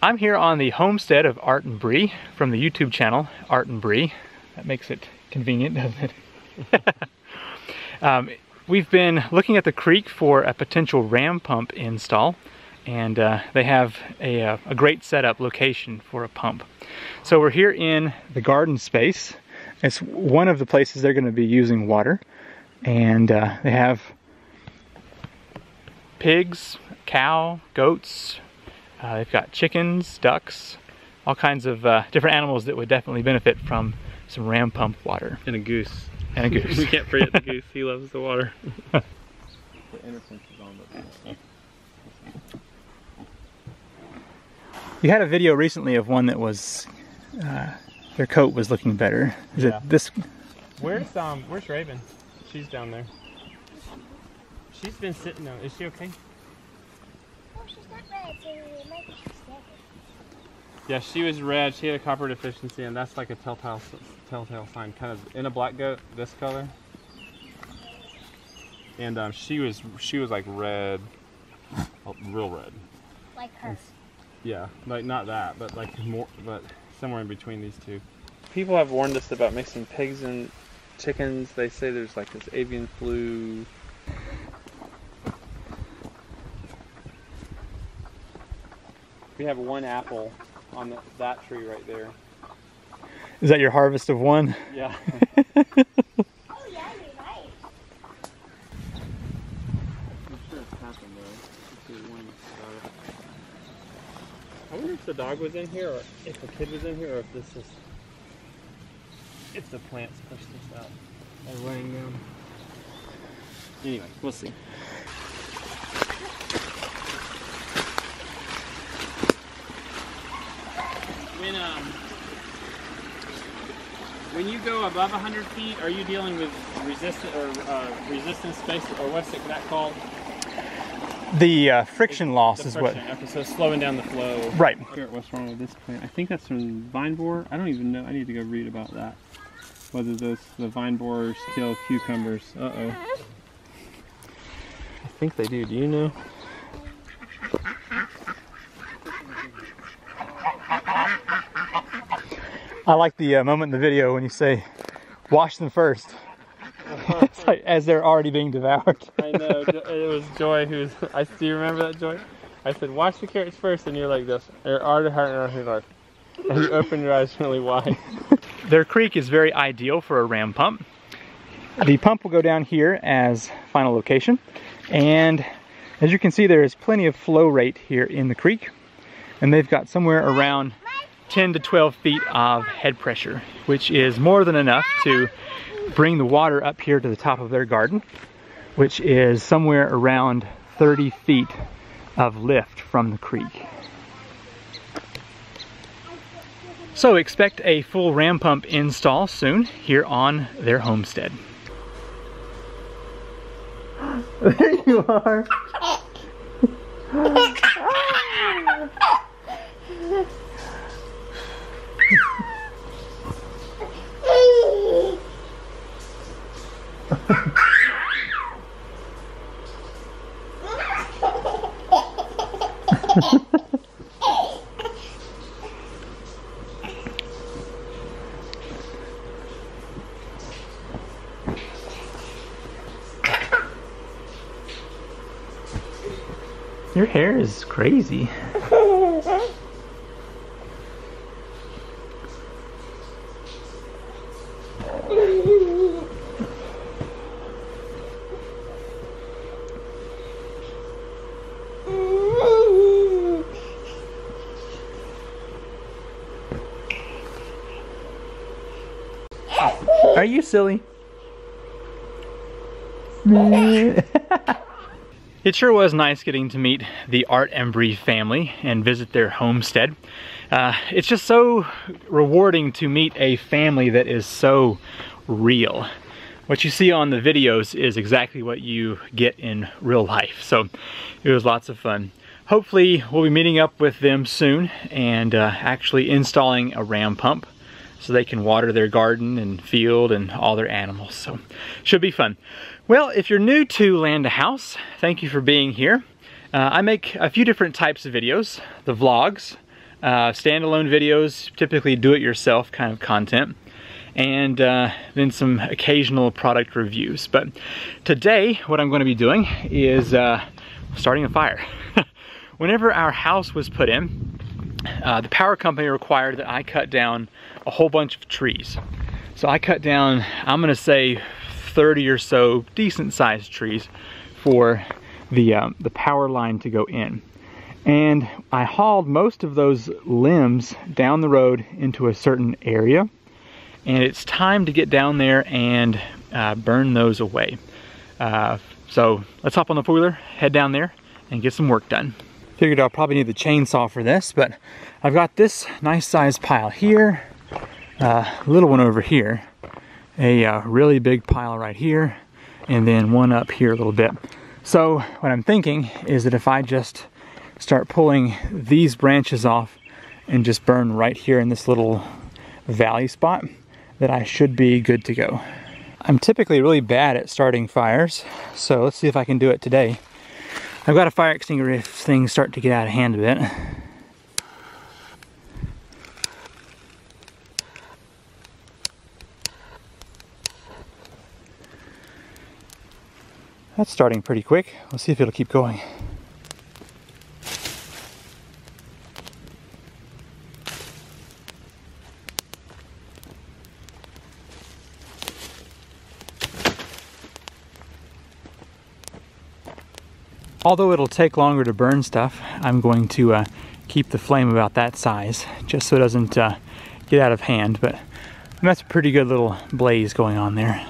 I'm here on the homestead of ArtandBri from the YouTube channel ArtandBri. That makes it convenient, doesn't it? We've been looking at the creek for a potential ram pump install, and they have a great setup location for a pump. So we're here in the garden space. It's one of the places they're going to be using water, and they have pigs, cow, goats. They've got chickens, ducks, all kinds of different animals that would definitely benefit from some ram pump water. And a goose. And a goose. We can't forget the goose. He loves the water. The interference is on, but you had a video recently of one that was their coat was looking better. Is it this? Where's Raven? She's down there. She's been sitting though. Is she okay? Oh, she's not red, so it might be she's dead. Yeah, she was red. She had a copper deficiency, and that's like a telltale sign. Kind of in a black goat, this color. And she was like red, real red. Like her. Yeah, like not that, but like more, but somewhere in between these two. People have warned us about mixing pigs and chickens. They say there's like this avian flu. We have one apple on that tree right there. Is that your harvest of one? Yeah. Oh yeah, you're right. I'm sure it's happened though. I wonder if the dog was in here, or if the kid was in here, or if this is... If the plants pushed this out. They're laying down. Anyway, we'll see. When you go above 100 feet, are you dealing with resistance space, or what's that called? The friction loss is what. Okay, so slowing down the flow. Right. What's wrong with this plant? I think that's from vine borer. I don't even know. I need to go read about that. Whether the vine borers kill cucumbers. Uh-oh. I think they do. Do you know? I like the moment in the video when you say, wash them first. It's like, as they're already being devoured. I know, it was Joy who's, do you remember that, Joy? I said, wash the carrots first, and you're like this. And you open your eyes really wide. Their creek is very ideal for a ram pump. The pump will go down here as final location. And as you can see, there is plenty of flow rate here in the creek. And they've got somewhere around 10 to 12 feet of head pressure, which is more than enough to bring the water up here to the top of their garden, which is somewhere around 30 feet of lift from the creek. So expect a full ram pump install soon here on their homestead. There you are. Your hair is crazy. Are you silly? It sure was nice getting to meet the ArtandBri family and visit their homestead. It's just so rewarding to meet a family that is so real. What you see on the videos is exactly what you get in real life. So it was lots of fun. Hopefully we'll be meeting up with them soon and actually installing a ram pump so they can water their garden and field and all their animals. So should be fun. Well, if you're new to Land to House, thank you for being here. I make a few different types of videos. The vlogs, standalone videos, typically do-it-yourself kind of content, and then some occasional product reviews. But today, what I'm going to be doing is starting a fire. Whenever our house was put in, the power company required that I cut down a whole bunch of trees. So I cut down, I'm gonna say 30 or so decent sized trees for the power line to go in. And I hauled most of those limbs down the road into a certain area, and it's time to get down there and burn those away. So let's hop on the four-wheeler, head down there, and get some work done. Figured I'll probably need the chainsaw for this, but I've got this nice sized pile here, a little one over here, a really big pile right here, and then one up here a little bit. So what I'm thinking is that if I just start pulling these branches off and just burn right here in this little valley spot, that I should be good to go. I'm typically really bad at starting fires, so let's see if I can do it today. I've got a fire extinguisher if things start to get out of hand a bit. That's starting pretty quick. Let's see if it'll keep going. Although it'll take longer to burn stuff, I'm going to keep the flame about that size, just so it doesn't get out of hand, but that's a pretty good little blaze going on there.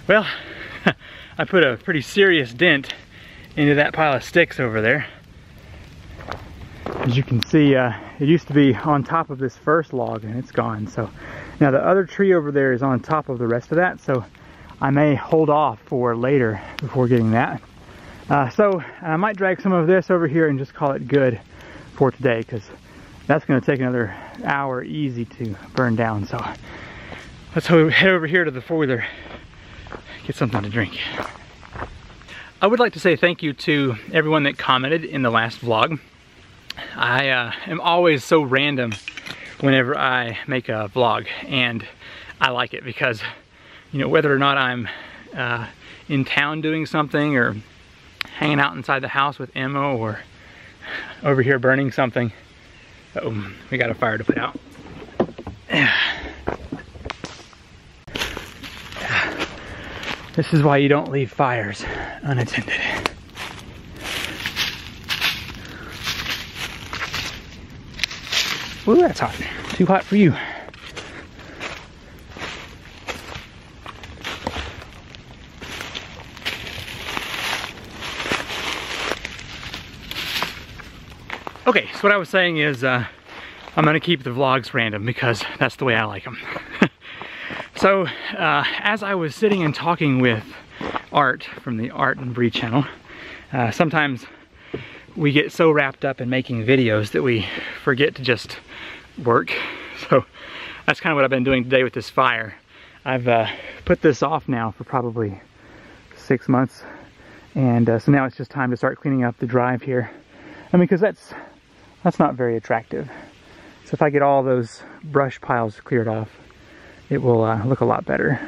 Well, I put a pretty serious dent into that pile of sticks over there. As you can see, it used to be on top of this first log and it's gone. So now the other tree over there is on top of the rest of that, so I may hold off for later before getting that. So I might drag some of this over here and just call it good for today, because that's going to take another hour easy to burn down. So let's head over here to the four-wheeler, get something to drink. I would like to say thank you to everyone that commented in the last vlog. I am always so random whenever I make a vlog, and I like it because, you know, whether or not I'm in town doing something or hanging out inside the house with Emma or over here burning something. Uh-oh, we got a fire to put out. This is why you don't leave fires unattended. Ooh, that's hot. Too hot for you. Okay, so what I was saying is I'm going to keep the vlogs random because that's the way I like them. So, as I was sitting and talking with Art from the ArtandBri channel, sometimes we get so wrapped up in making videos that we forget to just work. So that's kind of what I've been doing today with this fire. I've put this off now for probably 6 months, and so now it's just time to start cleaning up the drive here. I mean, because that's not very attractive. So if I get all those brush piles cleared off, it will look a lot better.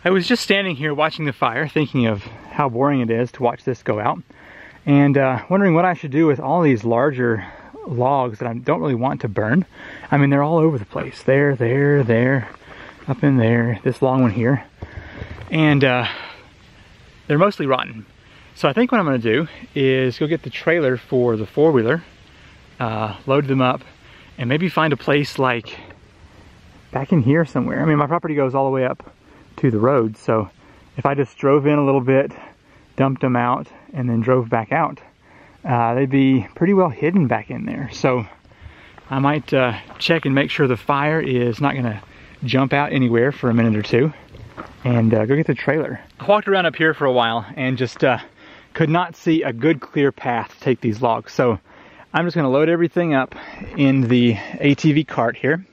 I was just standing here watching the fire, thinking of how boring it is to watch this go out, and wondering what I should do with all these larger logs that I don't really want to burn. I mean, they're all over the place. There, up in there, this long one here. And they're mostly rotten. So I think what I'm gonna do is go get the trailer for the four-wheeler, load them up, and maybe find a place like back in here somewhere. I mean, my property goes all the way up to the road, so if I just drove in a little bit, dumped them out, and then drove back out, they'd be pretty well hidden back in there. So I might check and make sure the fire is not gonna jump out anywhere for a minute or two, and go get the trailer. I walked around up here for a while and just could not see a good clear path to take these logs. So I'm just gonna load everything up in the ATV cart here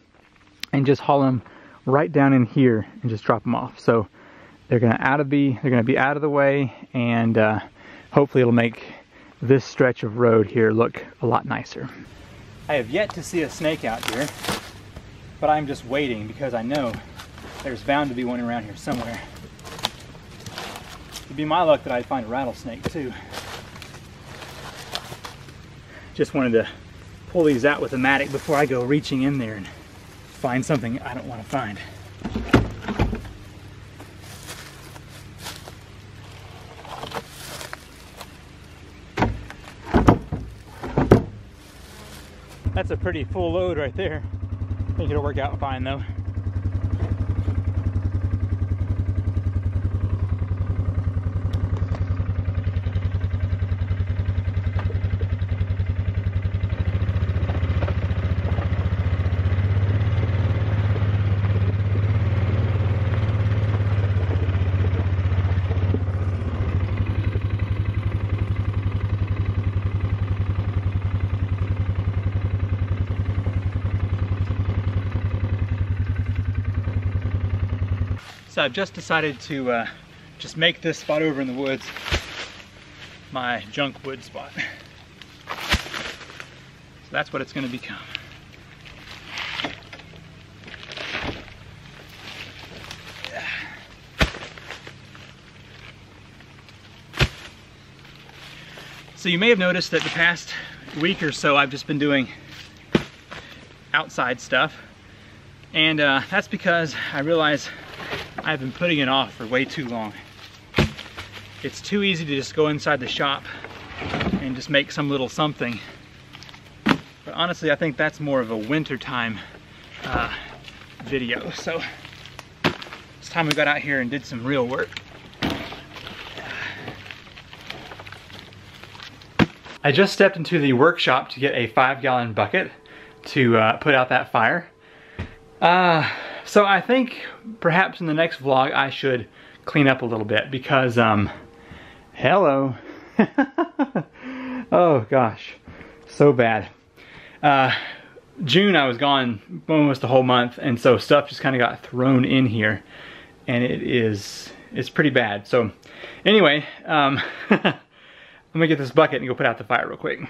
and just haul them right down in here and just drop them off. So they're gonna be out of the way, and hopefully it'll make this stretch of road here look a lot nicer. I have yet to see a snake out here, but I'm just waiting because I know there's bound to be one around here somewhere. It'd be my luck that I'd find a rattlesnake too. Just wanted to pull these out with a mattock before I go reaching in there and find something I don't want to find. That's a pretty full load right there. I think it'll work out fine though. So I've just decided to just make this spot over in the woods my junk wood spot. So that's what it's going to become. Yeah. So you may have noticed that the past week or so I've just been doing outside stuff, and that's because I realize I've been putting it off for way too long. It's too easy to just go inside the shop and just make some little something. But honestly, I think that's more of a wintertime video. So it's time we got out here and did some real work. I just stepped into the workshop to get a 5-gallon bucket to put out that fire. So I think perhaps in the next vlog I should clean up a little bit because, hello. Oh gosh, so bad. June I was gone almost a whole month, and so stuff just kind of got thrown in here, and it's pretty bad. So anyway, I'm gonna get this bucket and go put out the fire real quick.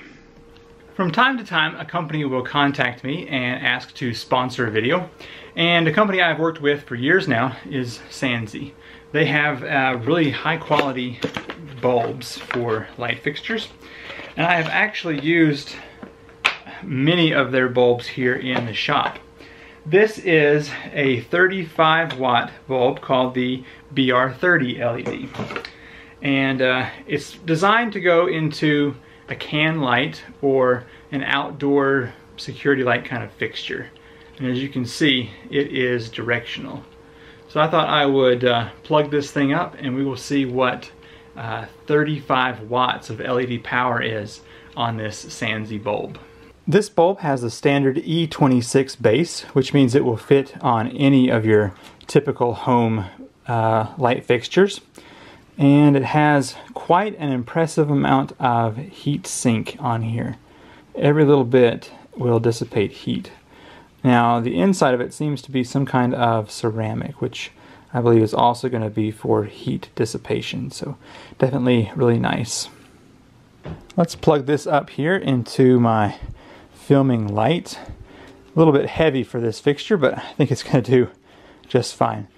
From time to time, a company will contact me and ask to sponsor a video. And a company I've worked with for years now is Sansi. They have really high quality bulbs for light fixtures. And I have actually used many of their bulbs here in the shop. This is a 35 watt bulb called the BR30 LED. And it's designed to go into a can light or an outdoor security light kind of fixture. And as you can see, it is directional. So I thought I would plug this thing up and we will see what 35 watts of LED power is on this Sansi bulb. This bulb has a standard E26 base, which means it will fit on any of your typical home light fixtures. And it has quite an impressive amount of heat sink on here. Every little bit will dissipate heat. Now the inside of it seems to be some kind of ceramic, which I believe is also going to be for heat dissipation. So definitely really nice. Let's plug this up here into my filming light. A little bit heavy for this fixture, but I think it's going to do just fine.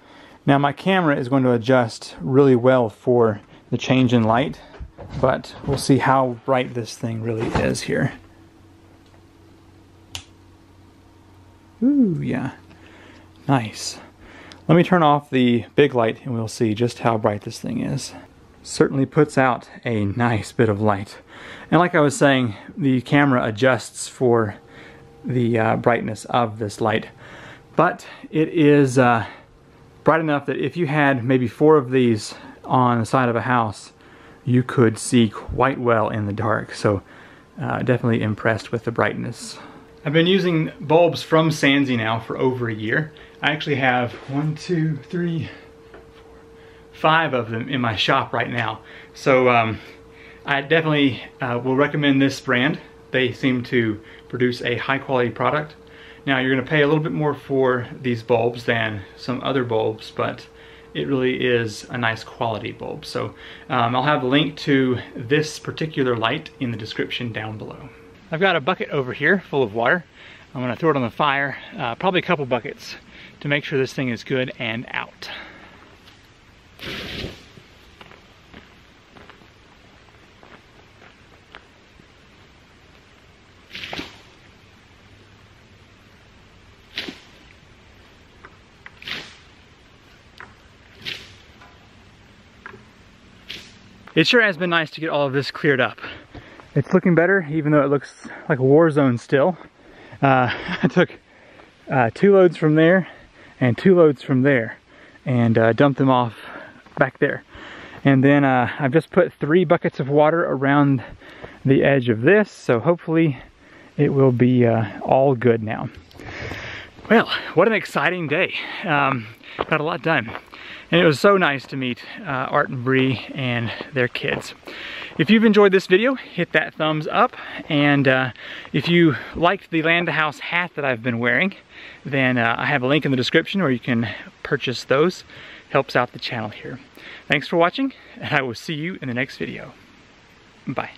Now my camera is going to adjust really well for the change in light, but we'll see how bright this thing really is here. Ooh, yeah, nice. Let me turn off the big light and we'll see just how bright this thing is. Certainly puts out a nice bit of light. And like I was saying, the camera adjusts for the brightness of this light. but it is bright enough that if you had maybe 4 of these on the side of a house, you could see quite well in the dark. So definitely impressed with the brightness. I've been using bulbs from Sansi now for over a year. I actually have 1, 2, 3, 4, 5 of them in my shop right now. So I definitely will recommend this brand. They seem to produce a high quality product. Now you're going to pay a little bit more for these bulbs than some other bulbs, but it really is a nice quality bulb. So I'll have a link to this particular light in the description down below. I've got a bucket over here full of water. I'm going to throw it on the fire, probably a couple buckets, to make sure this thing is good and out. It sure has been nice to get all of this cleared up. It's looking better, even though it looks like a war zone still. I took 2 loads from there and 2 loads from there and dumped them off back there. And then I've just put 3 buckets of water around the edge of this, so hopefully it will be all good now. Well, what an exciting day. Got a lot done. And it was so nice to meet ArtandBri and their kids. If you've enjoyed this video, hit that thumbs up. And if you liked the Land to House hat that I've been wearing, then I have a link in the description where you can purchase those. Helps out the channel here. Thanks for watching, and I will see you in the next video. Bye.